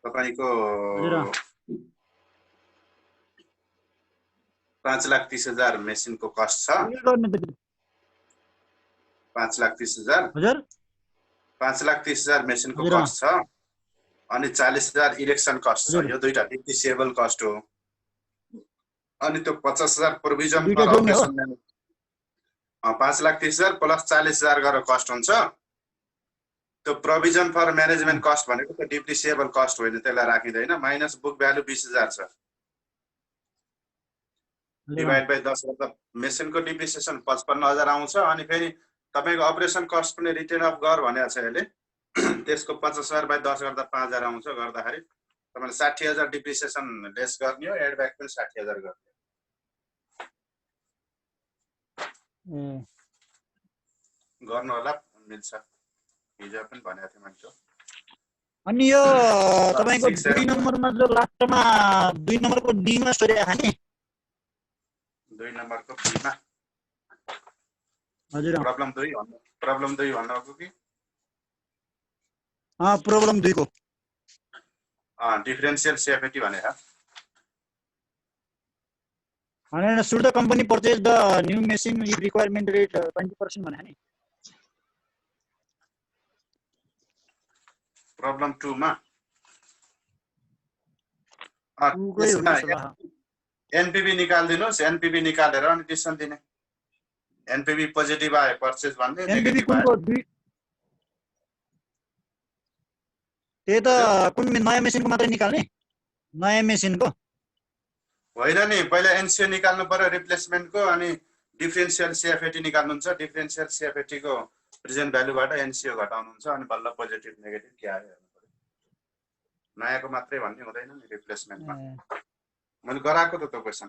तपाईको हजुर 5,30,000 मेसिनको कस्ट छ। के गर्ने त 5,30,000 हजुर 5,30,000 मेसिनको हजुर कस्ट छ अनि 40,000 इरेक्सन कस्ट छ। हजुर यो दुईटा डिप्रिसिएबल कस्ट हो। अनि त्यो 50,000 प्रोभिजन दुईटा फर जोड्ने हो अपरेसन 5,30,000 प्लस 40,000 गरेर कस्ट हुन्छ। त्यो प्रोभिजन फर म्यानेजमेन्ट कस्ट भनेको त्यो डिप्रिसिएबल कस्ट होइन, त्यसलाई राखिँदैन। माइनस बुक भ्यालु 20,000 छ, डिभाइड बाइ 10 गर्दा मेसिनको डिप्रिसिएसन 55,000 आउँछ। अनि फेरि तपाईको अपरेसन कस्ट पनि रिटेन अफ गर भनेको छ यसले। त्यसको 50,000 बाइ 10 गर्दा 5,000 आउँछ। गर्दाखेरि तपाईले 60,000 डिप्रिसिएसन लेस गर्ने हो, एड ब्याक पनि 60,000 गर्ने गर्नु होला, मिल्छ। हिजो पनि भनेको थिएँ मैले। अनि यो तपाईको 2 नम्बरमा जो लास्टमा 2 नम्बरको डी मा सोरे खाने 2 नम्बरको बीमा हजुर प्रब्लम 2 भन्नको कि प्रब्लम 2 को डिफरेन्शियल सेफ्टी भनेको अनि should the company purchase the new machine if requirement rate 20% भने नि प्रब्लम 2 मा एनपीबी निकाल्दिनुस्। एनपीबी निकालेर अनि डिसिसन दिने। एनपीबी पोजिटिभ आए पर्चेज भन्ने, नेगेटिभ आए त्यही त कुन नयाँ मेसिनको मात्रै निकाल्ने, नयाँ मेसिनको होइन नि। पहिला एनसीओ निकाल्नु पर्यो रिप्लेसमेन्टको, अनि डिफरेन्शियल सीएफएटी निकाल्नुहुन्छ। डिफरेन्शियल सीएफएटी को प्रेजेन्ट भ्यालुबाट एनसीओ घटाउनुहुन्छ अनि बल्ल पोजिटिभ नेगेटिभ के आयो हेर्नु पर्यो। नयाँको मात्रै भन्ने हुँदैन नि रिप्लेसमेन्टमा। मैले गराएको त त्यो क्वेसन।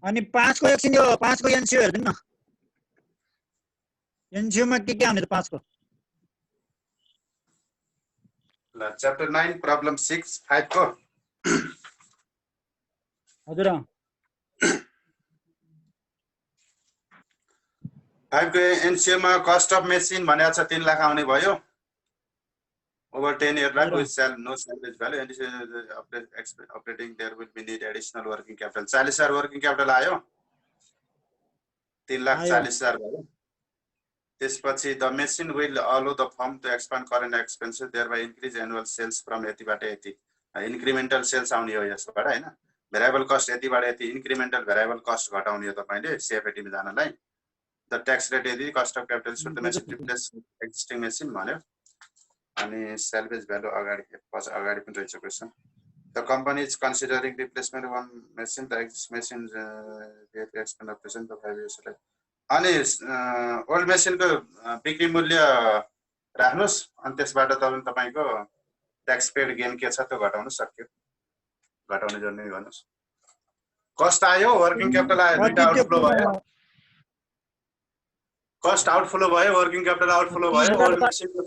अनि 5 को एकछिन यो 5 को एनसीओ हेर्दिनु न। एनसीओ मा के आउने त 5 को ल च्याप्टर 9 प्रब्लम 6 5 को हजुर 5 को एनसीओ मा कस्ट अफ मेसिन भनेको छ 3 लाख आउने भयो। Over 10 year lakh with sale no salvage value operating there will be need additional working capital 40,000 working capital आयो। 3,40,000 भयो। त्यसपछि the machine will allow the firm to expand current expenses thereby increase annual sales from यतिबाट यति। Incremental sales आउने हो यसबाट हैन। Variable cost यतिबाट यति, इन्क्रिमेन्टल भेरिएबल कस्ट घटाउने हो तपाईले सीएफएटी मा जानलाई। द ट्याक्स रेट यदि cost of capital should the machine replace existing machine भन्यो। अनि सेल्वेज भ्यालु अगाडि पनि रहेछ question. The company is considering replacement one machine the exist machine expend operation the 5 years life. अनि ओल्ड मेसिनको बिक्री मूल्य राख्नुस् अनि त्यसबाट तपाईको ट्याक्स पेड गेन के छ त्यो घटाउन सक्यो। घटाउने जर्नी गर्नुस्। कस्ट आयो, वर्किङ क्यापिटल आयो, दुईटा आउटफ्लो भयो। कस्ट आउटफ्लो भयो, वर्किङ क्यापिटल आउटफ्लो भयो, ओल्ड मेसिनको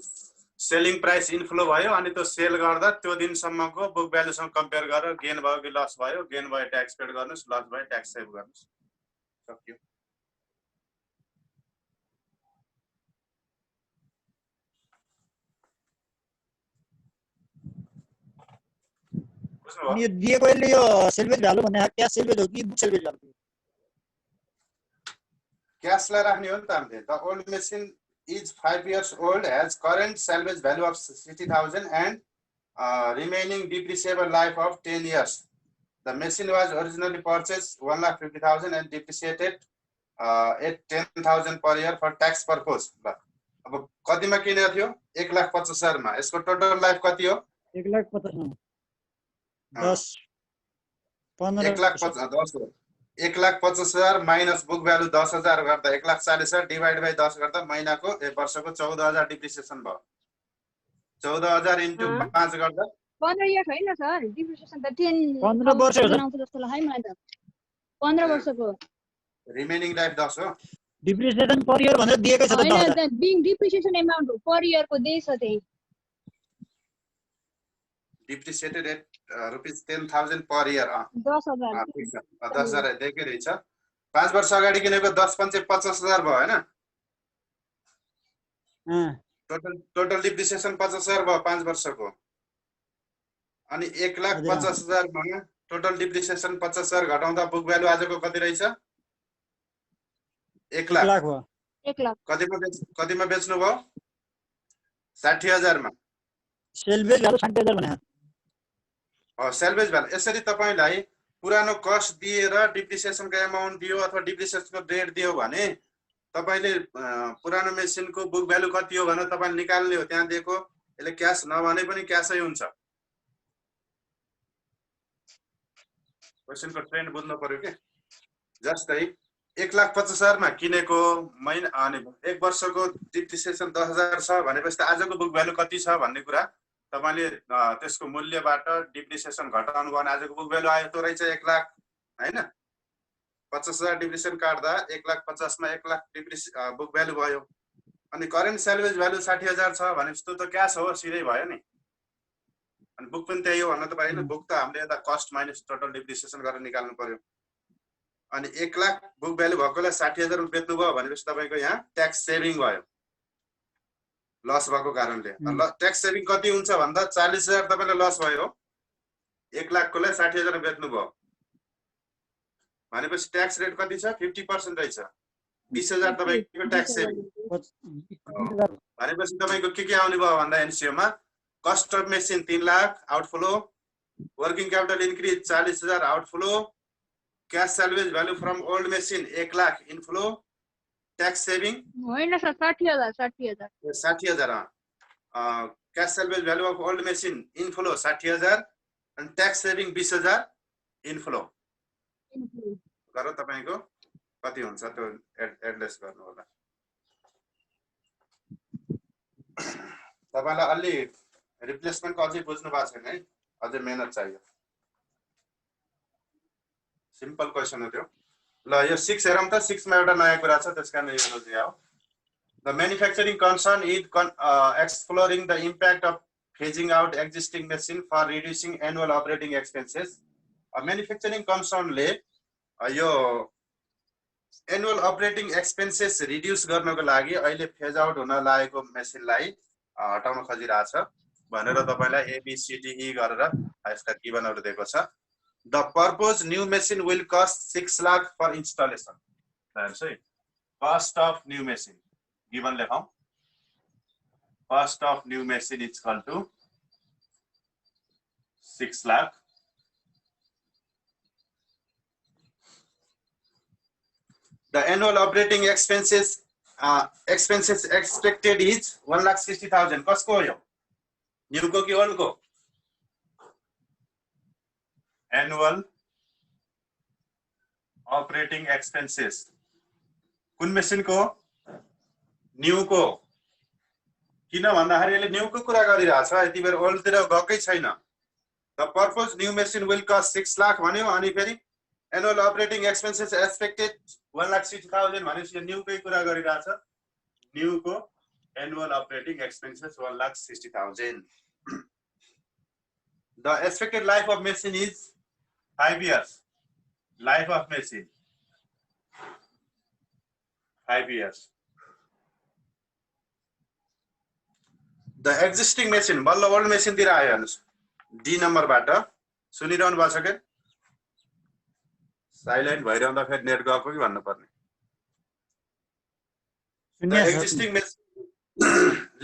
सेलिङ प्राइस इनफ्लो भयो। अनि त्यो सेल गर्दा त्यो दिनसम्मको बुक भ्यालुसँग कम्पेयर गरेर गेन भयो कि लस भयो, गेन भयो ट्याक्स पेड गर्नुस्, लस भयो ट्याक्स सेभ गर्नुस्। सक्यो। अनि यो दिएको यसले यो सेल्वेज भ्यालु भन्ने क्याश सेल्वेज हो कि बुक सेल्वेज भ्यालु? क्याशलाई राख्ने हो नि त हामीले। The old machine is 5 years old, has current salvage value of 60,000 and remaining depreciable life of 10 years. The machine was originally purchased 1,50,000 and depreciated at 10,000 per year for tax purpose. अब कतिमा किनेको थियो? 1,50,000 मा। यसको टोटल लाइफ कति हो? 1,50,000 10 15 1,50,000 minus book value 10,000 गर्दा 1,40,000 divide by 10 गर्दा महिनाको वर्षको 14,000 डिप्रिसिएसन भयो। 14,000 इन्टु 5 गर्दा 15 इयर हैन सर, डिप्रिसिएसन त 15 वर्ष हो आउँछ जस्तो लाग्यो मलाई त। 15 वर्षको रिमेनिङ लाइफ 10 हो। डिप्रिसिएसन पर इयर भनेर दिएकै छ त 10,000। हैन, त बिङ डिप्रिसिएसन अमाउन्ट हो पर इयरको देश हो त्यही। Depreciated at rupees 10,000 per year. 10,000 10,000 दिएकै रहेछ। 5 वर्ष अगाडि किनेको 10 पंचे 50,000 भयो हैन टोटल डिप्रिसिएसन 50,000 भयो 5 वर्षको अनि 1,50,000 मा टोटल डिप्रिसिएसन 50,000 घटाउँदा बुक भ्यालु आजको कति रहेछ 1 लाख भयो 1 लाख कतिमा बेच्नु भयो 60,000 मा सेल्भेज भ्यालु 60,000 भने सेल्भेज भ्यालु यसरी तपाईलाई पुरानो कस्ट दिएर डिप्रिसिएसनको एमाउन्ट दियो अथवा डिप्रिसिएसनको रेट दियो भने तपाईले पुरानो मेसिनको बुक भ्यालु कति हो भनेर तपाईले निकाल्ने हो त्यहाँ दिएको यसले क्याश नभने पनि क्याशै हुन्छ क्वेशनको ट्रेन्ड बुझ्नु पर्यो के जस्तै 1,50,000 मा किनेको महिना अनि 1 वर्षको डिप्रिसिएसन 10,000 छ भनेपछि आजको बुक भ्यालु कति छ भन्ने कुरा तपाईले त्यसको मूल्यबाट डिप्रिसिएसन घटाउनु भयो भने आजको बुक भ्यालु आयो त रहेछ 1 लाख हैन 50,000 डिप्रिसिएसन काट्दा 1,50,000 मा 1 लाख बुक भ्यालु भयो अनि करेन्ट सेल्भेज भ्यालु 60,000 छ भनेपछि त्यो त क्याश हो सिधै भयो नि अनि बुक पनि त्यही हो भन्न त पाइएन बुक त हामीले यता कस्ट माइनस टोटल डिप्रिसिएसन गरेर निकाल्नु पर्यो अनि 1 लाख बुक भ्यालु भएकोलाई 60,000 रुपैयाँ बेच्नु भयो भनेपछि तपाईको यहाँ ट्याक्स सेभिङ भयो लस भएको कारणले ट्याक्स सेभिङ कति हुन्छ भन्दा 40,000 तपाईलाई लस भयो 1 लाख कोलाई 60,000 बेच्नु भयो भनेपछि ट्याक्स रेट कति छ 50% रहेछ 20,000 तपाईको ट्याक्स सेभिङ भनेपछि तपाईको के आउने भयो भन्दा एनसीओ मा cost of machine 3 lakh outflow working capital increase 40,000 outflow cash salvage value from old machine 1 lakh inflow tax saving होइन sir 60,000 cash salvage value of old machine inflow 60,000 अनि ट्याक्स सेभिङ 20,000 इनफ्लो गरेर तपाईको कति हुन्छ त्यो एडलेस गर्नु होला तपाईलाई अलि रिप्लेसमेन्टको अझै बुझ्नु भएको छैन है अझै मेहनत चाहियो सिम्पल क्वेशन हो त्यो ल यो 6 हेरौँ त 6 मा एउटा नयाँ कुरा छ त्यसकारण यो बुझ्या हो the manufacturing concern is exploring the impact of phasing out existing machine for reducing annual operating expenses manufacturing कन्सर्नले यो एनुअल अपरेटिङ एक्सपेन्सेस रिड्युस गर्नको लागि अहिले फेज आउट हुन लागेको मेसिनलाई हटाउन खोजिरहेछ भनेर तपाईलाई ABCDE गरेर यसका गिभनहरु दिएको छ The proposed new machine will cost 6 lakh for installation. That's it. Cost of new machine. Given लेखाऊ. Cost of new machine is equal to 6 lakh. The annual operating expenses expected is 1,60,000. कसको हो यो? New को कि old को? Annual operating expenses कुन machine को new को किन भन्दाखेरि यसले न्यू को कुरा गरिरहेछ यति बेर ओल्ड तिर गकै छैन the purpose new machine will cost 6 lakh भन्यो अनि फेरि एनुअल अपरेटिङ एक्सपेन्सेस एक्सपेक्टेड 1,60,000 भनेपछि यो न्यू कै कुरा गरिरहेछ न्यू को annual operating expenses 1,60,000 The expected life of machine is 5 years. Life of machine 5 years. The existing machine, बल्ल old machine तिर आयो हेर्नुस् D नम्बर बाट सुनिरहनु भएको छ के साइलेन्ट भइरहँदा फेरि नेट गएको कि भन्नु पर्ने The existing machine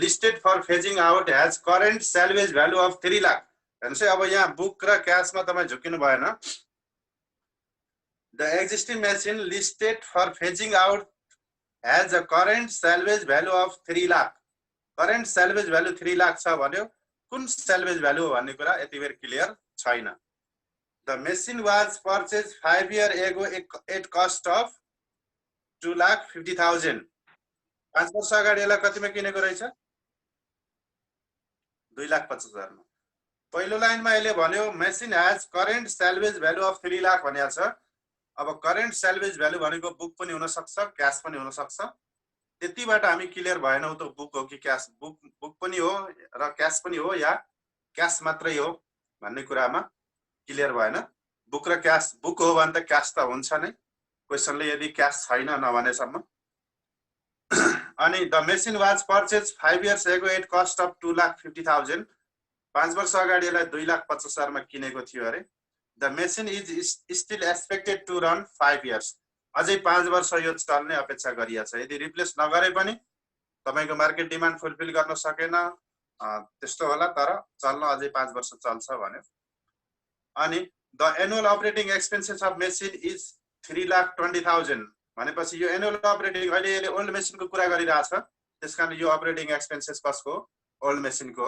listed for phasing out has current salvage value of 3 lakh. हेर्नुस् अब यहाँ बुक र क्याशमा तपाई झुकिनु भएन The existing machine listed for phasing out has a current salvage value of 3 lakh. Current salvage value 3 lakh छ भन्यो कुन salvage value हो भन्ने कुरा यति बेर क्लियर छैन The machine was purchased 5 years ago at cost of 2,50,000. 5 वर्ष अगाडि यसलाई कतिमा किनेको रहेछ 2,50,000 मा पहिलो लाइनमा यसले भन्यो machine has current salvage value of 3 lakh भनेको छ अब करेन्ट सेल्भेज भ्यालु भनेको बुक पनि हुन सक्छ क्याश पनि हुन सक्छ त्यतिबाट हामी क्लियर भएनौ त बुक हो कि क्याश बुक पनि हो र क्याश पनि हो या क्याश मात्रै हो भन्ने कुरामा क्लियर भएन बुक र क्याश बुक हो भने त क्याश त हुन्छ नै क्वेसनले यदि क्यास छैन नभनेसम्म। अनि the machine was purchase 5 years ago at cost of 2,50,000 5 वर्ष अगाडि यसलाई 2,50,000 मा किनेको थियो अरे। The machine is still expected to run 5 years अझै 5 वर्ष यो चल्ने अपेक्षा गरिएको छ। यदि रिप्लेस नगरे पनि तपाईको मार्केट डिमान्ड फुलफिल गर्न सकेन त्यस्तो होला, तर चल्न अझै 5 वर्ष चल्छ भन्यो। अनि the annual operating expenses of machine is 3,20,000 भनेपछि यो एनुअल अपरेटिङ अहिले यसले ओल्ड मेसिनको कुरा गरिरहेछ, त्यसकारण यो अपरेटिङ एक्सपेन्सेस कसको? ओल्ड मेसिनको।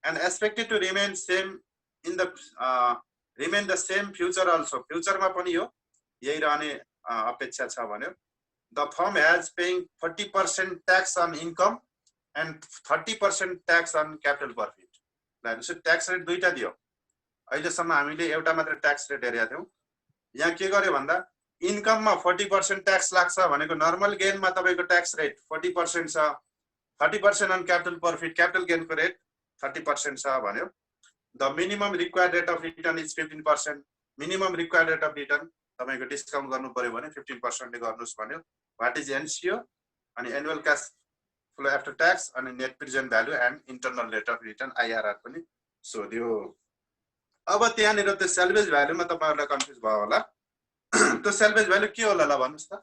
And expected to remain same in the remain the same future also, फ्युचरमा पनि यो यही रहने अपेक्षा छ भन्यो। The firm has paying 40% tax on income and 30% tax on capital profit. ल ट्याक्स रेट दुईटा दियो। अहिलेसम्म हामीले एउटा मात्र ट्याक्स रेट हेरेका थियौँ। यहाँ के गर्यो भन्दा इन्कममा 40% ट्याक्स लाग्छ भनेको नर्मल गेनमा तपाईको ट्याक्स रेट 40% छ, 30% अन क्यापिटल प्रफिट क्यापिटल गेनको रेट 30% छ भन्यो। The minimum required rate of return is 15%। Minimum required rate of return तपाईको डिस्काउन्ट गर्नु पर्यो भने 15% ले गर्नुस् भन्यो। व्हाट इज एनसीओ अनि annual cash flow after tax अनि net present value and internal rate of return IRR पनि सोध्यो। अब त्यहाँनिर त्यो सेल्भेज भ्यालुमा तपाईहरुलाई कन्फ्युज भयो होला। त्यो सेल्भेज भ्यालु के होला ल भन्नुस् त?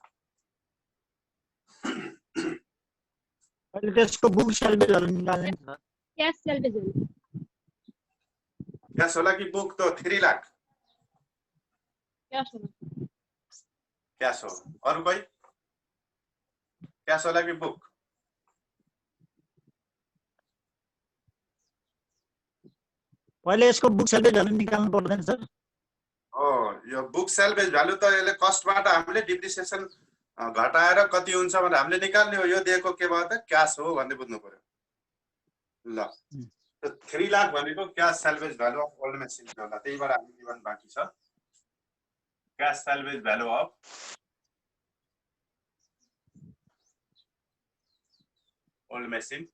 अहिले त्यसको बुक सेल्भेजहरु निकाल्ने छ। क्यास सेल्भेज हो। क्यास होला कि बुक? त 3 लाख क्यास हो। क्यास हो। अरु कोही? क्यास होला कि बुक? पहिले यसको बुक सेल्भेजहरु निकाल्नु पर्दैन सर? यो बुक सेल्भेज भ्यालु त यसले कस्टबाट हामीले डिप्रिसिएसन घटाएर कति हुन्छ भनेर हामीले निकाल्ने हो। यो दिएको के भयो त? क्यास हो भन्ने बुझ्नु पर्यो। ल त्यो 3 लाख भनेको cash salvage value of old machine होला। त्यहीबाट हामी जीवन बाँकी छ। Cash salvage value of old machine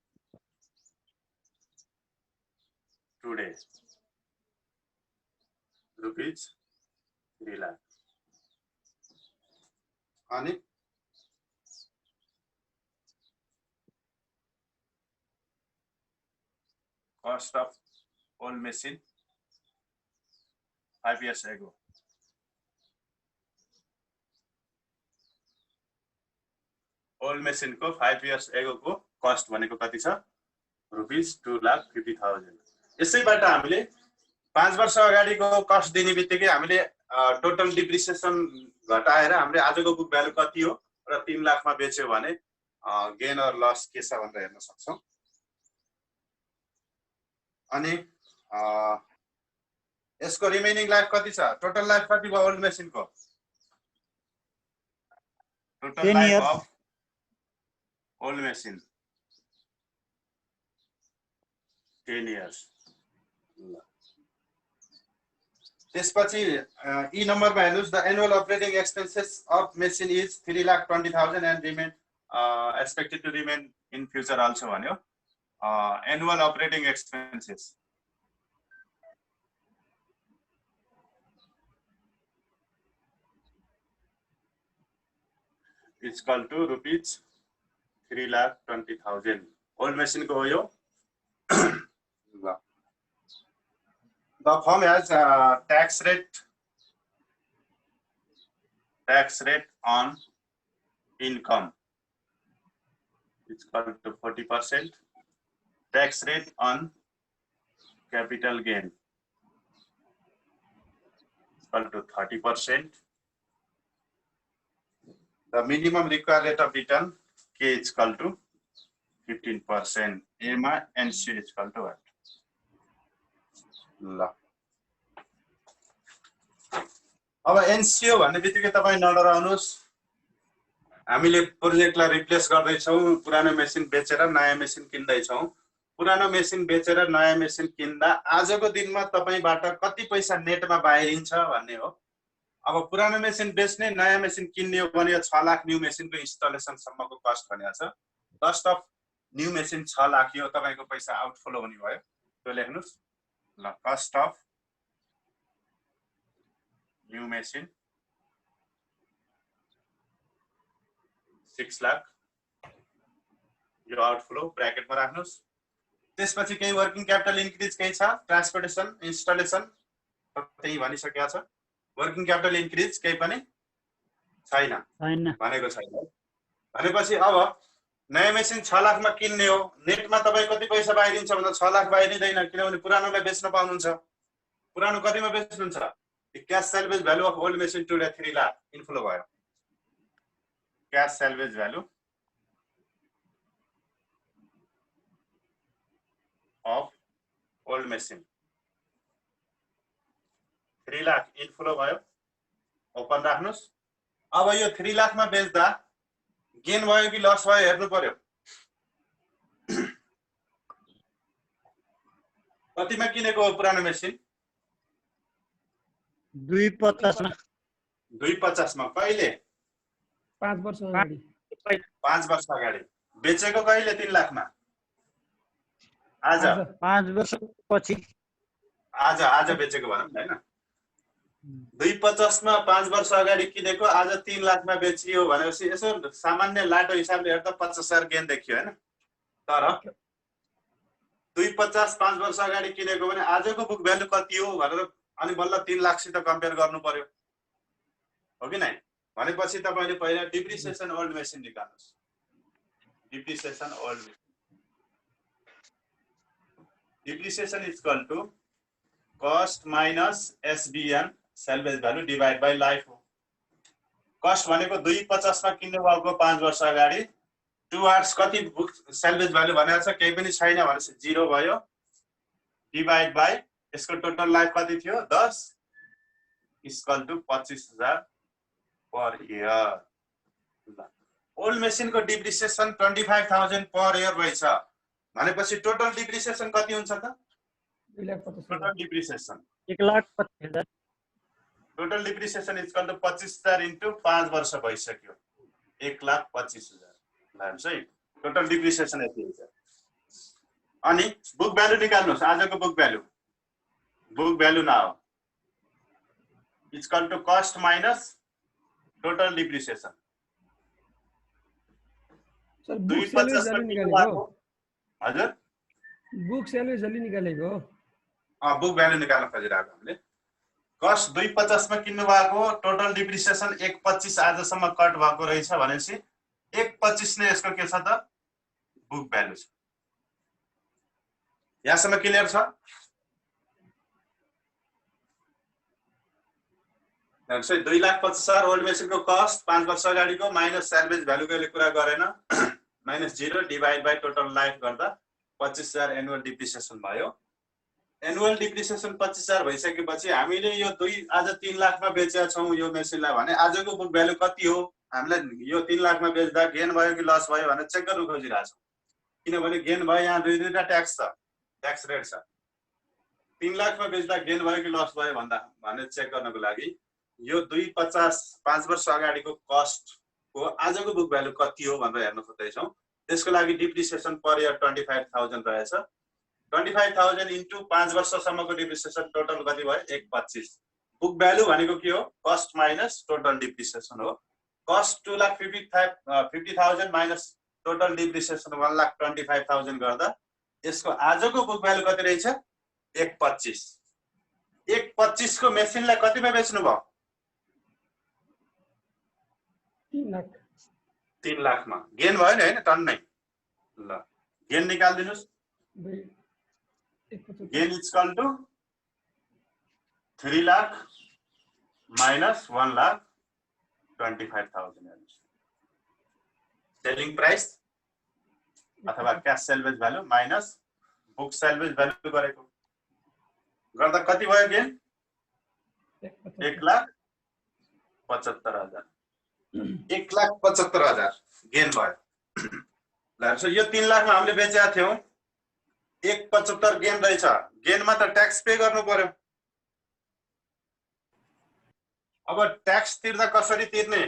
today rupees 3 lakh. अनि cost of old machine 5 years ago. Old machine को 5 years ago को कस्ट भनेको कति छ? रुपीज 2,50,000। यसैबाट हामीले 5 वर्ष अगाडिको कस्ट दिने बित्तिकै हामीले टोटल डिप्रिसिएसन घटाएर हामीले आजको बुक भ्यालु कति हो र 3 लाखमा बेच्यो भने गेन अर लस के छ भनेर हेर्न सक्छौं। अनि यसको रिमेनिङ लाइफ कति छ? टोटल लाइफ कति भयो ओल्ड मेसिनको? Total life of old machine 10 years। त्यसपछि ई नम्बरमा हेर्नुस्। The annual operating expenses of machine is 3,20,000 and remain expected to remain in future also भन्यो। Annual operating expenses is equal to rupees 3,20,000। Old machine को हो यो। The firm has tax rate on income it's equal to 40%. Tax rate on capital gain equal to 30%. The minimum required rate of return K is equal to 15%. A मा NC is equal to what? ल अब NCO भन्ने बित्तिकै तपाई नडराउनुस्। हामीले प्रोजेक्टलाई replace गर्दै छौं, पुरानो मेसिन बेचेर नयाँ मेसिन किन्दै छौं। पुरानो मेसिन बेचेर नयाँ मेसिन किन्दा आजको दिनमा तपाईबाट कति पैसा नेटमा बाहिरिन्छ भन्ने हो। अब पुरानो मेसिन बेच्ने नयाँ मेसिन किन्ने हो भने 6 लाख न्यू मेसिनको इन्स्टलेसन सम्मको कस्ट भनेको छ। Cost of new machine 6 lakh यो तपाईको पैसा आउटफ्लो हुने भयो। त्यो लेख्नुस् ल। Cost of new machine 6 lakh यो आउटफ्लो ब्र्याकेटमा राख्नुस्। त्यसपछि केही वर्किङ क्यापिटल इन्क्रिज केही छ, ट्रान्सपोर्टेसन इन्स्टलेसन त्यही भनिसकेको छ। वर्किङ क्यापिटल इन्क्रिज केही पनि छैन भनेको छैन। भनेपछि अब नयाँ मेसिन 6 लाखमा किन्ने हो, नेटमा तपाईँ कति पैसा बाहिरिन्छ भन्दा 6 लाख बाहिरिँदैन, किनभने पुरानोलाई बेच्न पाउनुहुन्छ। पुरानो कतिमा बेच्नुहुन्छ? Cash salvage value of old machine today 3 lakh inflow भयो। Cash salvage value of old machine 3 lakh inflow भयो, ओपन राख्नुस्। अब यो 3 लाखमा बेच्दा गेन भयो कि लस भयो हेर्नु पर्यो। कतिमा किनेको हो पुरानो मेसिन? 250 मा। 250 मा कहिले? 5 वर्ष अगाडि। 5 वर्ष अगाडि। बेचेको कहिले? 3 लाखमा। आज 5 वर्ष पछि आज बेचेको भनौँ न हैन। 250 मा 5 वर्ष अगाडि किनेको आज 3 लाखमा बेचियो भनेपछि यसो सामान्य लाटो हिसाबले हेर्दा 50,000 गेन देखियो हैन। तर 250 5 वर्ष अगाडि किनेको भने आजको बुक भ्यालु कति हो भनेर अनि बल्ल 3 लाखसित कम्पेयर गर्नु पर्यो, हो कि नै? भनेपछि तपाईले पहिला डिप्रिसिएसन ओल्ड मेसिन निकाल्नुस्। Depreciation old machine, depreciation is equal to cost minus SBN salvage value divide by life हो। कस्ट भनेको 250 मा किन्नु भएको 5 वर्ष अगाडि, टुवर्ड्स कति बुक सेल्भेज भ्यालु भनेको छ? केही पनि छैन भनेपछि 0 भयो, डिभाइड बाइ यसको टोटल लाइफ कति थियो? 10 equal to 25,000 per year. Old मेसिनको डिप्रिसिएसन 25,000 पर इयर रहेछ भनेपछि टोटल डिप्रिसिएसन कति हुन्छ त? 2,50,000। Total depreciation 1,25,000। Total depreciation is equal to 25,000 into 5 वर्ष भइसक्यो, 1,25,000 लाग्छ है। टोटल डिप्रिसिएसन यति हुन्छ। अनि बुक भ्यालु निकाल्नुस्। आजको book value, book value now is equal to cost minus total depreciation. Sir book salvage जले निकालेको हजुर, बुक सेल्वेज जले निकालेको बुक भ्यालु निकाल्न खोजिरहेको हामीले। कस्ट 250 मा किन्नु भएको, टोटल डिप्रिसिएसन 1,25 आजसम्म कट भएको रहेछ भनेपछि 1,25 नै यसको के छ त? बुक भ्यालु छ। यहाँसम्म क्लियर छ? हेर्नुस् है, 2,50,000 ओल्ड मेसिनको कस्ट 5 वर्ष अगाडिको माइनस सेल्भेज भ्यालु कहिले कुरा गरेन, minus 0 divide by total life गर्दा 25,000 एनुअल डिप्रिसिएसन भयो। एनुअल डिप्रिसिएसन 25,000 भइसकेपछि हामीले यो आज 3 लाखमा बेचेका छौँ यो मेसिनलाई भने आजको बुक भ्यालु कति हो? हामीलाई यो 3 लाखमा बेच्दा गेन भयो कि लस भयो भनेर चेक गर्न खोजिरहेको छौँ। किनभने गेन भयो, यहाँ दुईटा ट्याक्स छ, ट्याक्स रेट छ। 3 लाखमा बेच्दा गेन भयो कि लस भयो भनेर चेक गर्नको लागि यो 250 5 वर्ष अगाडिको कस्टको आजको बुक भ्यालु कति हो भनेर हेर्न खोज्दैछौँ। त्यसको लागि डिप्रिसिएसन पर इयर 25,000 रहेछ। 25,000 इन्टु 5 वर्षसम्मको डिप्रिसिएसन टोटल कति भयो? 1,25। बुक भ्यालु भनेको के हो? कस्ट माइनस टोटल डिप्रिसिएसन हो। कस्ट 2,50,000 माइनस टोटल डिप्रिसिएसन 1,25,000 गर्दा यसको आजको बुक भ्यालु कति रहेछ? 1,25। 1,25 को मेसिनलाई कतिमा बेच्नु भयो? 3 लाख। 3 लाखमा। गेन भयो नि हैन? टन्नै। ल गेन निकाल्दिनुस्। Gain is equal to 3 lakh minus 1,25,000 selling price अथवा cash salvage value minus book salvage value गरेको गर्दा कति भयो गेन? 1,75,000। 1,75,000 गेन भयो। ल यो 3 लाखमा हामीले बेचेका थियौं, 1,75 गेन रहेछ। गेनमा त ट्याक्स पे गर्नु पर्यो। अब ट्याक्स तिर्दा कसरी तिर्ने?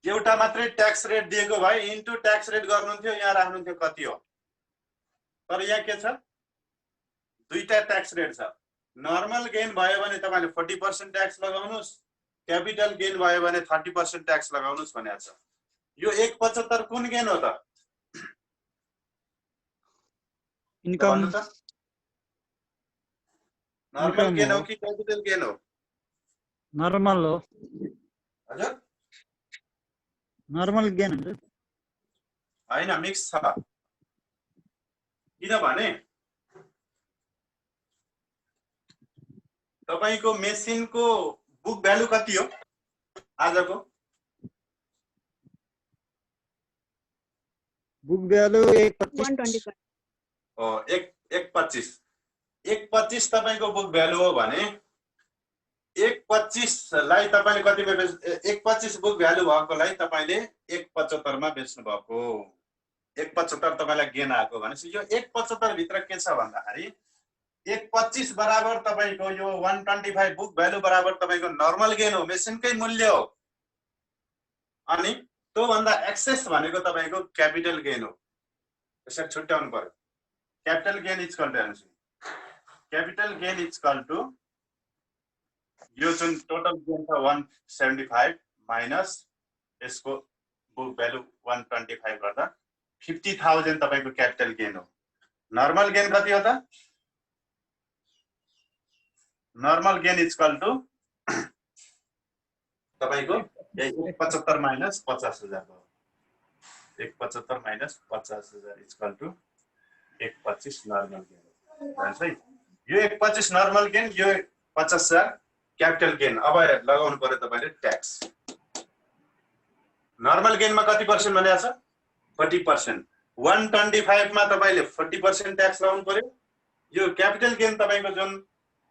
एउटा मात्रै ट्याक्स रेट दिएको भए इन्टु ट्याक्स रेट गर्नुहुन्थ्यो, यहाँ राख्नुहुन्थ्यो कति हो। तर यहाँ के छ? दुईटा ट्याक्स रेट छ। नर्मल गेन भयो भने तपाईले 40% ट्याक्स लगाउनुस्, क्यापिटल गेन भयो भने 30% ट्याक्स लगाउनुस् भनेको छ। यो 1.75 कुन गेन हो त? इन्कम भन्नु त नर्मल गेन हो कि क्यापिटल गेन हो? नर्मल हो, हजुर नर्मल गेन हुन्छ। हैन मिक्स छ। किनभने तपाईको मेसिनको बुक भ्यालु कति हो आजको? बुक भ्यालु 125 हो 1.25 1.25 तपाईको बुक भ्यालु हो भने 1.25 लाई तपाईले कति 1.25 बुक भ्यालु भएकोलाई तपाईले 1.75 मा बेच्नु भएको 1.75 तपाईलाई गेन आएको भनेपछि यो 1.75 भित्र के छ भन्दाखेरि 1.25 बराबर तपाईको यो 125 बुक भ्यालु बराबर तपाईको नर्मल गेन हो, मेसिनकै मूल्य हो। अनि त्यो भन्दा एक्सेस भनेको तपाईको क्यापिटल गेन हो। यसरी छुट्याउनु पर्यो। Capital gain is equal to capital gain is equal to यो जुन टोटल गेन छ 175 माइनस यसको बुक भ्यालु 125 गर्दा 50,000 तपाईको क्यापिटल गेन हो। नर्मल गेन कति हो त? Normal gain is equal to तपाईको 1.75 माइनस 50,000 हो। 1.75 minus 50,000 is equal to 1.25 normal gain भन्छ है। यो 1.25 नर्मल गेन, यो 50,000 क्यापिटल गेन। अब लगाउनु पर्यो तपाईले ट्याक्स। नर्मल गेनमा कति पर्सेन्ट भनेको छ? 40%। 125 मा तपाईले 40% ट्याक्स लगाउनु पर्यो। यो क्यापिटल गेन तपाईको जुन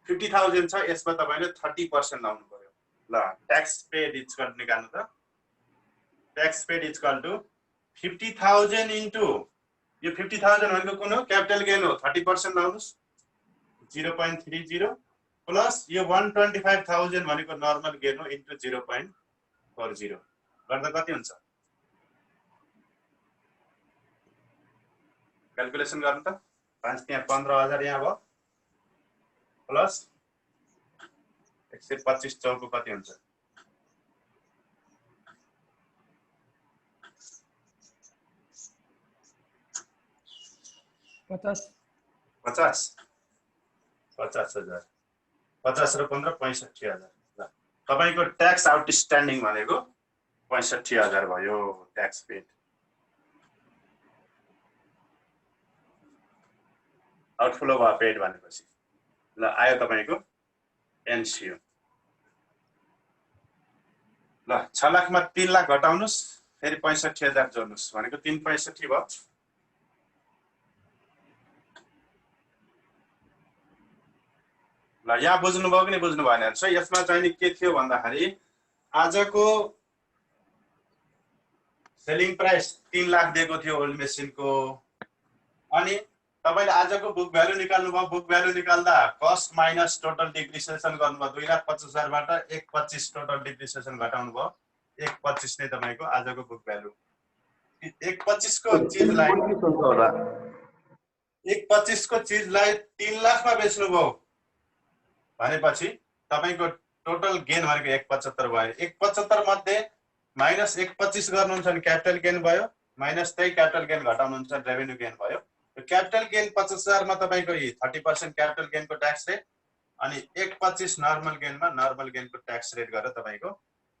50,000 छ यसमा तपाईले 30% लगाउनु पर्यो। ल ट्याक्स पेड इज इक्वल निकाल्नु त। Tax paid is equal to 50,000 into यो 50,000 भनेको कुन हो? क्यापिटल गेन हो। 30% लाउनुस् 0.30 प्लस यो 125,000 भनेको नर्मल गेन हो इन्टु 0.40 गर्दा कति हुन्छ? क्याल्कुलेसन गर्नु त। 5 त्यहाँ 15,000 यहाँ भयो प्लस 125 चौको कति हुन्छ? 50,000 50 र 15 65,000। ल तपाईको ट्याक्स आउटस्ट्यान्डिङ भनेको 65,000 भयो ट्याक्स पेड। आउटफ्लो भयो पेड भनेपछि। ल आयो तपाईको एनसीओ। ल 6 लाखमा 3 लाख घटाउनुस् फेरि 65,000 जोड्नुस् भनेको 365 भयो। ल यहाँ बुझ्नुभयो कि नि बुझ्नु भएन? सो यसमा चाहिँ नि के थियो भन्दाखेरि आजको सेलिङ प्राइस 3 लाख दिएको थियो ओल्ड मेसिनको। अनि तपाईले आजको बुक भ्यालु निकाल्नु भयो। बुक भ्यालु निकाल्दा कस्ट माइनस टोटल डिप्रिसिएसन गर्नुभयो। 2,50,000 बाट 1.25 टोटल डिप्रिसिएसन घटाउनु भयो। 1.25 नै तपाईको आजको बुक भ्यालु। 1.25 को चीजलाई 1.25 को चीजलाई 3 लाखमा बेच्नु भयो भनेपछि तपाईको टोटल गेन भनेको 1.75 भयो। 1.75 मध्ये माइनस 1.25 गर्नुहुन्छ भने क्यापिटल गेन भयो, माइनस त्यही क्यापिटल गेन घटाउनुहुन्छ भने रेभेन्यू गेन भयो। क्यापिटल गेन 50,000 मा तपाईको 30% क्यापिटल गेनको ट्याक्स रेट अनि 1.25 नर्मल गेनमा नर्मल गेनको ट्याक्स रेट गरेर तपाईको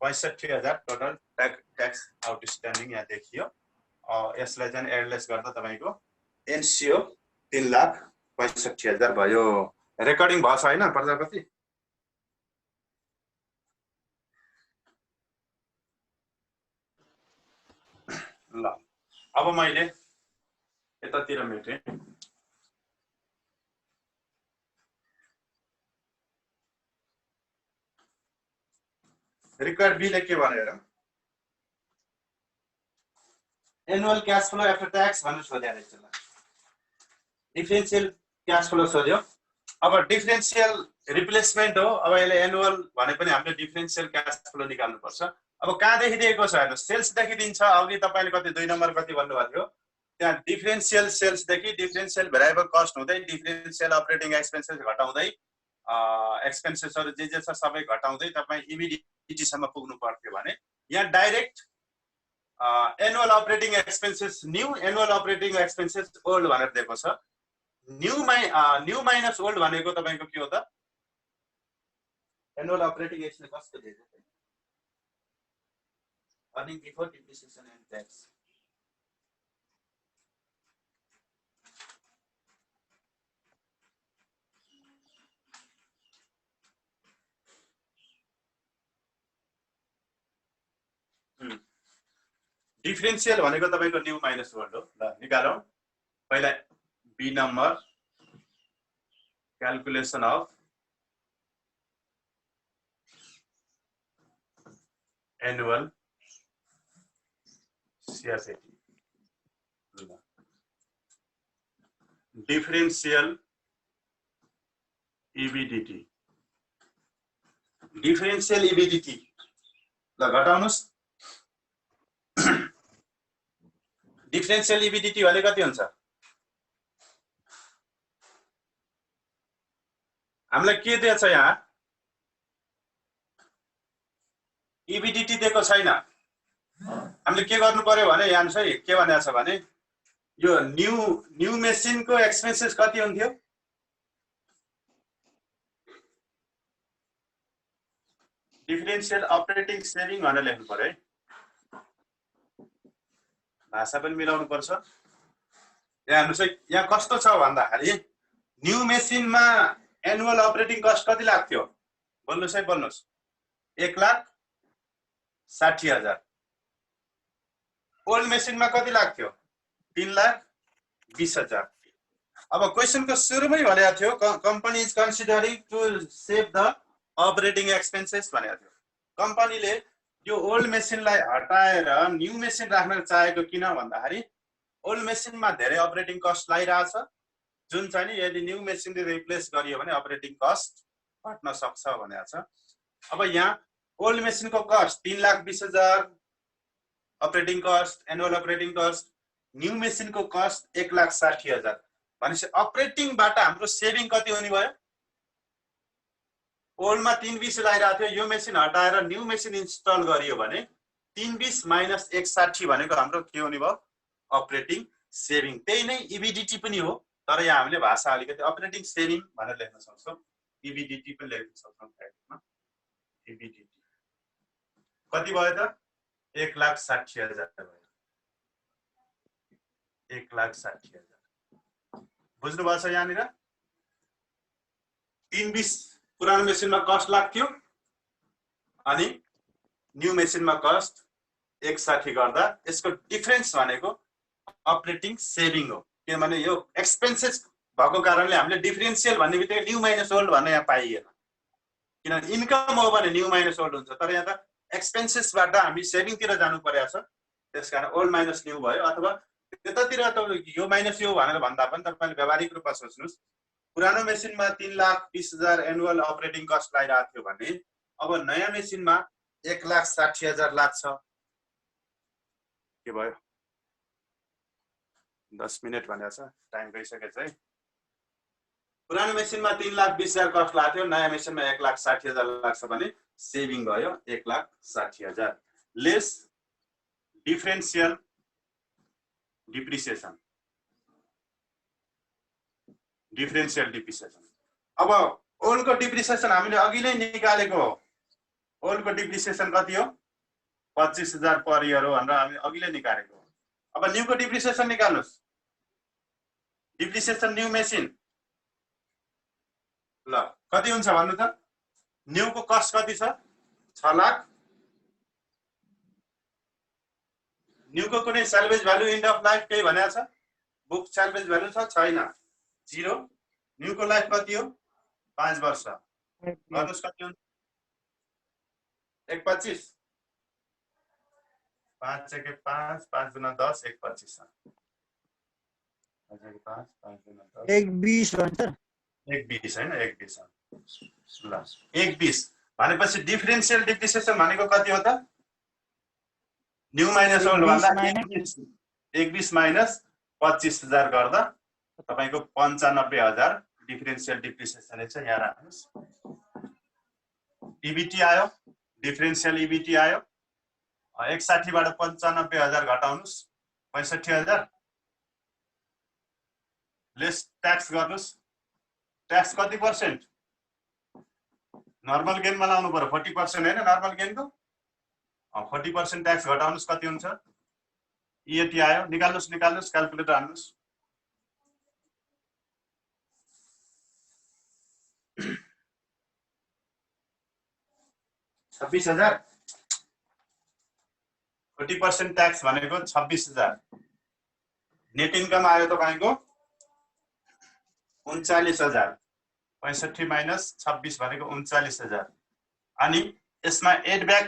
65,000 टोटल ट्याक्स आउटस्ट्यान्डिङ यहाँ देखियो। यसलाई चाहिँ एडलेस गर्दा तपाईको एनसीओ 3,65,000 भयो। रेकर्डिङ भयो छैन प्रजापति? ल अब मैले यतातिर मेटेँ। रिकर्ड बीले के भनेर annual cash flow after tax भनेर सोध्या रहेछ। ल डिफरेन्शियल क्याश फ्लो सोध्यो। अब डिफरेन्शियल रिप्लेसमेन्ट हो। अब यसले एनुअल भने पनि हामीले डिफरेन्शियल क्याश फ्लो निकाल्नु पर्छ। अब कहाँदेखि दिएको छ हेर्नु, सेल्सदेखि दिन्छ। अघि तपाईले कति 2 नम्बर कति भन्नुभएको थियो? त्यहाँ डिफरेन्शियल सेल्सदेखि डिफरेन्शियल भेरिएबल कस्ट हुँदै डिफरेन्शियल अपरेटिङ एक्सपेन्सेस घटाउँदै एक्सपेन्सेसहरु जे छ सबै घटाउँदै तपाई इमिडिएटलीसम्म पुग्नु पर्थ्यो भने यहाँ direct annual operating expenses new, annual operating expenses old भनेर दिएको छ। न्यू माइनस ओल्ड भनेको तपाईको के हो त? एनुअल अपरेटिङ एक्सपेन्स कस्तो दिएको? Earning before depreciation and tax. Differential भनेको तपाईको न्यू माइनस ओल्ड हो। ल निकालौं। पहिला b number calculation of annual CSAT, differential EBDT, differential EBDT ल घटाउनुस्। डिफरेन्शियल EBDT भने कति हुन्छ? हामीलाई के दिएको छ यहाँ? EBDT दिएको छैन। हामीले के गर्नु पर्यो भने यहाँ है के भनेको छ भने यो न्यू मेसिनको एक्सपेन्सेस कति हुन्थ्यो? डिफरेन्शियल अपरेटिङ सेभिङ भनेर लेख्नु पर्यो है। भाषा पनि मिलाउनु पर्छ। यहाँ हेर्नुस् है, यहाँ कस्तो छ भन्दाखेरि न्यू मेसिनमा एनुअल अपरेटिङ कस्ट कति लाग्थ्यो? बोल्नुस् है, बोल्नुस्। 1,60,000। ओल्ड मेसिनमा कति लाग्थ्यो? 3,20,000। अब क्वेशनको सुरुमै भनेको थियो company is considering to save the operating expenses भनेको थियो। कम्पनीले यो ओल्ड मेसिनलाई हटाएर न्यू मेसिन राख्न चाहेको किन भन्दाखेरि ओल्ड मेसिनमा धेरै अपरेटिङ कस्ट लागिरहेछ, जुन चाहिँ नि यदि न्यू मेसिनले रिप्लेस गरियो भने अपरेटिङ कस्ट घट्न सक्छ भनेको छ। अब यहाँ ओल्ड मेसिनको cost 3,20,000 operating cost, annual operating cost. New मेसिनको कस्ट 1,60,000 भनेपछि अपरेटिङबाट हाम्रो सेभिङ कति हुने भयो? ओल्डमा 320 लागिरहेको थियो, यो मेसिन हटाएर न्यू मेसिन इन्स्टल गरियो भने 320 माइनस 160 भनेको हाम्रो के हुने भयो? Operating saving. त्यही नै EBDT पनि हो, तर यहाँ हामीले भाषा अलिकति अपरेटिङ सेभिङ भनेर लेख्न सक्छौँ। EBDT पनि लेख्न सक्छौँ। EBDT कति भयो त? 1,60,000 भयो। 1,60,000 बुझ्नु भएको छ यहाँनिर? 320 पुरानो मेसिनमा कस्ट लाग्थ्यो अनि न्यू मेसिनमा कस्ट 160 गर्दा यसको डिफरेन्स भनेको अपरेटिङ सेभिङ हो। किनभने यो एक्सपेन्सेस भएको कारणले हामीले डिफरेन्शियल भन्ने बित्तिकै न्यू माइनस ओल्ड भन्ने यहाँ पाइएन। किनभने इन्कम हो भने न्यू माइनस ओल्ड हुन्छ, तर यहाँ त एक्सपेन्सेसबाट हामी सेभिङतिर जानु परेको छ, त्यसकारण ओल्ड माइनस न्यू भयो। अथवा त्यतातिर यो माइनस यो भनेर भन्दा पनि तपाईले व्यावहारिक रूपमा सोच्नुस्। पुरानो मेसिनमा 3,20,000 एनुअल अपरेटिङ कस्ट लागिरहेको थियो भने अब नयाँ मेसिनमा 1,60,000 लाग्छ। के भयो? 10 मिनेट भनेको छ, टाइम गइसकेछ है। पुरानो मेसिनमा 3,20,000 कस्ट लाग्थ्यो, नयाँ मेसिनमा 1,60,000 लाग्छ भने सेभिङ भयो 1,60,000 lace differential depreciation. Differential depreciation अब ओल्डको डिप्रिसिएसन हामीले अघि नै निकालेको हो। ओल्डको डिप्रिसिएसन कति हो? 25,000 पर इयर हो भनेर हामी अघिले निकालेको हो। अब न्यूको डिप्रिसिएसन निकाल्नुस्। डिप्रिसिएसन न्यू मेसिन ल कति हुन्छ भन्नु त? न्यूको कस्ट कति छ? 6 लाख। न्यूको कुनै salvage value and of life केही भनेको छ? बुक सेल्वेज भ्यालु छ? छैन, 0। न्यूको लाइफ कति हो? 5 वर्ष। गर्नुस् कति हुन्छ? 1,25। 5 × 5 5 × 10 1,25 1,20 भन्छ। 1,20 हैन, 1,20 ल 1,20 भनेपछि डिफरेन्शियल डिप्रिसिएसन भनेको कति हो त? न्यू माइनस ओल्ड भन्दा 1,20 माइनस 25,000 गर्दा तपाईको 95,000 डिफरेन्शियल डिप्रिसिएसन छ। यहाँ राख्नुस्। EBT आयो, डिफरेन्शियल EBT आयो 61 बाट 95,000 घटाउनुस् 65,000 लेस ट्याक्स गर्नुस् ट्याक्स कति पर्सेन्ट नर्मल गेनमा लाउनु पर्यो 40% हैन नर्मल गेनको 40% ट्याक्स घटाउनुस् कति हुन्छ EAT आयो निकाल्नुस् क्याल्कुलेटर हाल्नुस् 26,000 40% ट्याक्स भनेको 26,000 नेट इन्कम आयो तपाईको 39,000 65 माइनस 26 भनेको 39,000 अनि यसमा एड ब्याक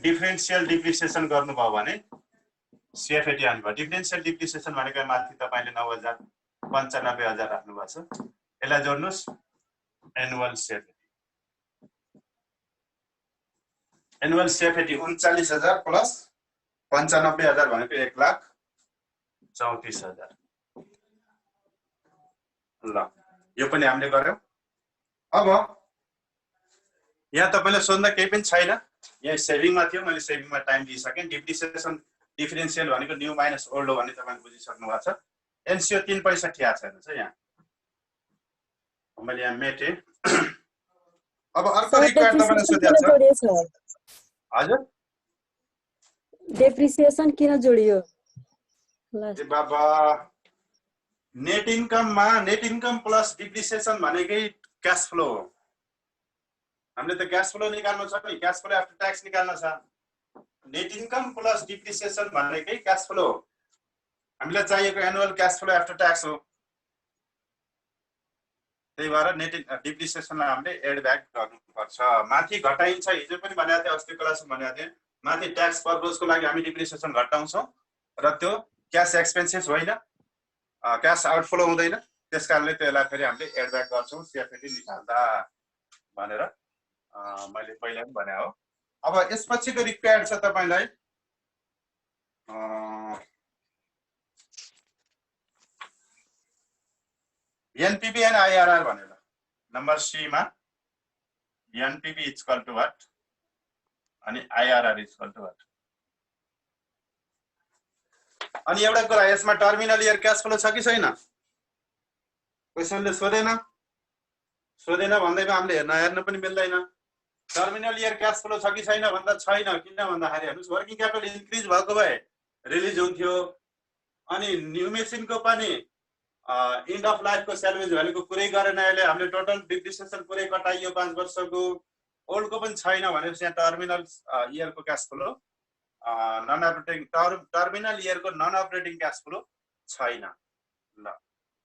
डिफरेन्शियल डिप्रिसिएसन गर्नुभयो भने CFAT हाल्नुभयो डिफरेन्शियल डिप्रिसिएसन भनेको माथि तपाईले 9,000 95,000 राख्नु भएको छ यसलाई जोड्नुस् एनुअल CFAT 39,000 प्लस 95,000 भनेको 1,34,000 ल यो पनि हामीले गर्यौं अब यहाँ तपाईले सोध्न केही पनि छैन यहाँ सेभिङमा थियो मैले सेभिङमा टाइम दिइसकेँ डिप्रिसिएसन डिफरेन्शियल भनेको न्यू माइनस ओल्ड हो भन्ने तपाईले बुझिसक्नु भएको छ एनसीओ 3 पैसा ठिया छैन छ यहाँ मैले यहाँ मेटे अब अर्को रिक्वायर तपाईले सोधेछ हजुर डेप्रिसिएसन किन जोडियो ए बाबा नेट इन्कम प्लस डिप्रिसिएसन भनेकै क्याश फ्लो हो हामीले त क्याश फ्लो निकाल्नु छ नि क्याश फ्लो आफ्टर ट्याक्स निकाल्नु छ नेट इन्कम प्लस डिप्रिसिएसन भनेकै क्याश फ्लो हो हामीलाई चाहिएको annual cash flow after tax हो त्यही भएर नेट डिप्रिसिएसनलाई हामीले एड ब्याक गर्नुपर्छ माथि घटाइन्छ हिजो पनि भनेको थिएँ अस्ति क्लासमा भनेको थिएँ माथि ट्याक्स पर्पजको लागि हामी डिप्रिसिएसन घटाउँछौँ र त्यो क्याश एक्सपेन्सेस होइन क्याश आउटफ्लो हुँदैन त्यसकारणले त्यसलाई फेरि हामीले एड ब्याक गर्छौँ CFAT निकाल्दा भनेर मैले पहिला पनि भने हो अब यसपछिको रिक्वायर्ड छ तपाईलाई NPV and IRR भनेर नम्बर C मा NPV is equal to what अनि IRR is equal to what अनि एउटा कुरा यसमा टर्मिनल इयर क्याश फ्लो छ कि छैन क्वेशनले सोधेन भन्दैमा हामीले हेर्न पनि मिल्दैन टर्मिनल इयर क्याश फ्लो छ कि छैन भन्दा छैन किन भन्दाखेरि हेर्नुस् वर्किङ क्यापिटल इन्क्रिज भएको भए रिलिज हुन्थ्यो अनि न्यू मेसिनको पनि एन्ड अफ लाइफको सेल्वेज भ्यालुको कुरै गरेन अहिले हामीले टोटल डिप्रिसिएसन पुरै कटाइयो 5 वर्षको ओल्डको पनि छैन भनेपछि यहाँ टर्मिनल इयरको cash flow non operating terminal इयरको नन अपरेटिङ क्याश फ्लो छैन ल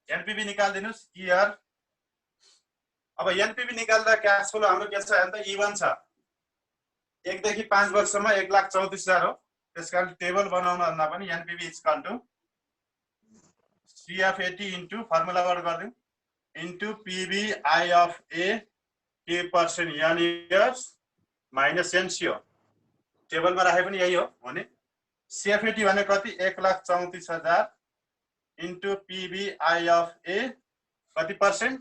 एनपीवी निकाल्दिनुस् इयर अब एनपीवी निकाल्दा क्याश फ्लो हाम्रो के छ त इवन छ 1 देखि 5 वर्षमा 1,34,000 हो त्यसकारण टेबल बनाउन भन्दा पनि NPV is equal to CFAT into formula बाट गर्दियौ into PBI of A K% n years minus NCO टेबलमा राखे पनि यही हो भने CFAT भने कति 1,34,000 into PBI of A कति percent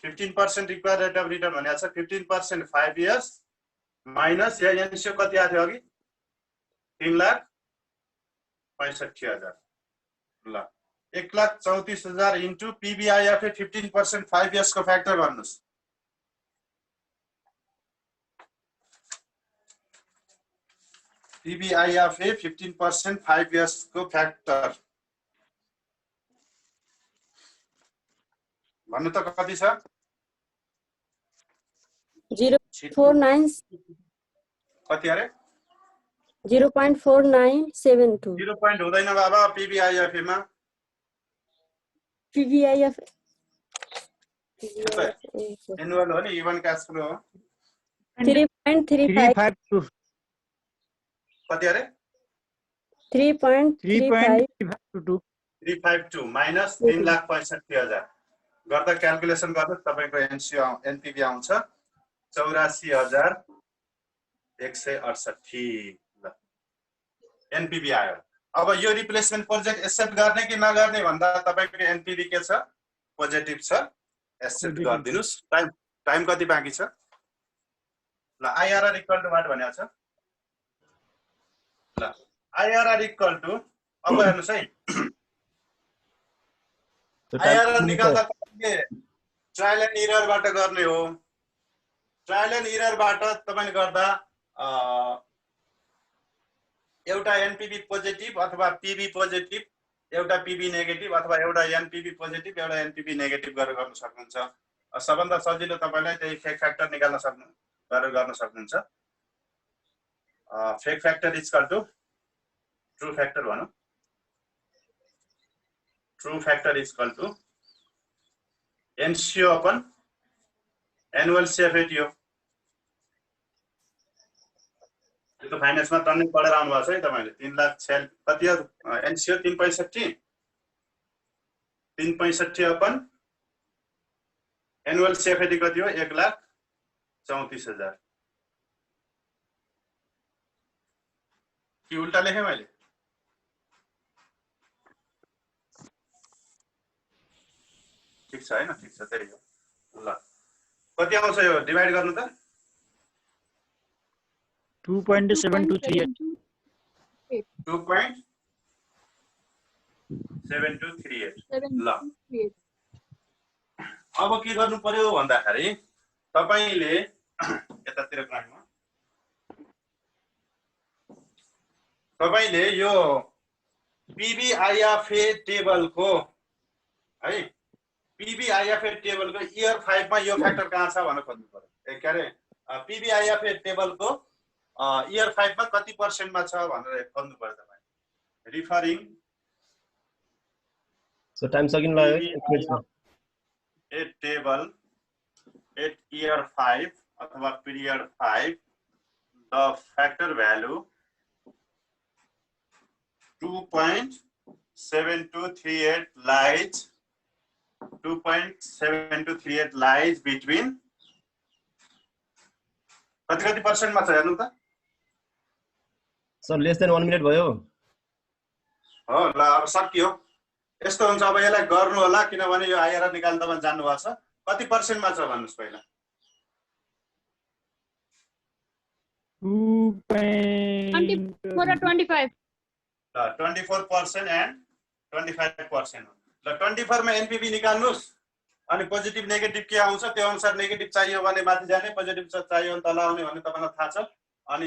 15% required rate of return भनेको छ 15% 5 years minus या NCO कति आथ्यो अघि 3,65,000 ल 1,34,000 into PBI of 15% 5 years को फ्याक्टर गर्नुस् PBI of 15% 5 years को फ्याक्टर भन्नु त कति छ 0.49 कति अरे 0.4972 0 point हुँदैन बाबा PBI of मा PBIF एनुअल हो नि इवन क्याश फ्लो हो 3.352 कति अरे 3.352 माइनस 3,65,000 गर्दा क्याल्कुलेसन गर्दा तपाईको एनपीवी आउँछ 84,168 ल एनपीवी आयो अब यो रिप्लेसमेन्ट प्रोजेक्ट एक्सेप्ट गर्ने कि नगर्ने भन्दा तपाईको एनपीवी के छ पोजिटिभ छ एक्सेप्ट गर्दिनुस् टाइम कति बाँकी छ ल आइआरआर इक्वल टु वाट भनेको छ ल आइआरआर इक्वल टु अब हेर्नुस् है आइआरआर निकाल्दा तपाईले ट्रायल एन्ड एररबाट गर्ने हो ट्रायल एन्ड एररबाट तपाईले गर्दा एउटा एनपीबी पोजिटिभ अथवा पीबी पोजिटिभ एउटा पीबी नेगेटिभ अथवा एउटा एनपीबी पोजिटिभ एउटा एनपीबी नेगेटिभ गरेर गर्न सक्नुहुन्छ सबभन्दा सजिलो तपाईलाई त्यही फेक फ्याक्टर निकाल्न गर्न सक्नुहुन्छ fake factor equal to true factor भनौं true factor equal to NCO upon annual CFAT हो त्यो फाइनेन्समा टन्नै पढेर आउनु भएको छ है तपाईले 3 लाख कति हो एनसीओ 365 अपन एनुअल सीएफएटी कति हो 1,34,000 कि उल्टा लेखेँ मैले ठीक छ हैन ठीक छ त्यही हो ल कति आउँछ यो डिवाइड गर्नु त 2.7238 ल अब के गर्नु पर्यो भन्दाखेरि तपाईले यतातिर ग्राफमा तपाईले यो पीबीआईएफए टेबलको है पीबीआईएफए टेबलको इयर 5 मा यो फ्याक्टर कहाँ छ भनेर खोज्नु पर्यो के अरे पीबीआईएफए टेबलको इयर 5 मा कति % मा छ भनेर खोज्नु पर्यो तपाईले रिफरिङ सो टाइम सकिन लाग्यो a table at year 5 अथवा period 5 the factor value 2.7238 lies 2.7238 lies between कति % मा छ हेर्नु त सर लेस देन 1 मिनेट भयो हो ल अब सकियो यस्तो हुन्छ अब यसलाई गर्नु होला किनभने यो आइआरआर निकाल्न तपाईले जान्नु भएको छ कति % मा छ भन्नुस् पहिला 24 24% and 25% ल 24 मा एनपीबी निकाल्नुस् अनि पोजिटिभ नेगेटिभ के आउँछ त्यो अनुसार नेगेटिभ चाहियो भने माथि जाने पोजिटिभ चाहियो भने तल आउने भन्ने तपाईलाई थाहा छ अनि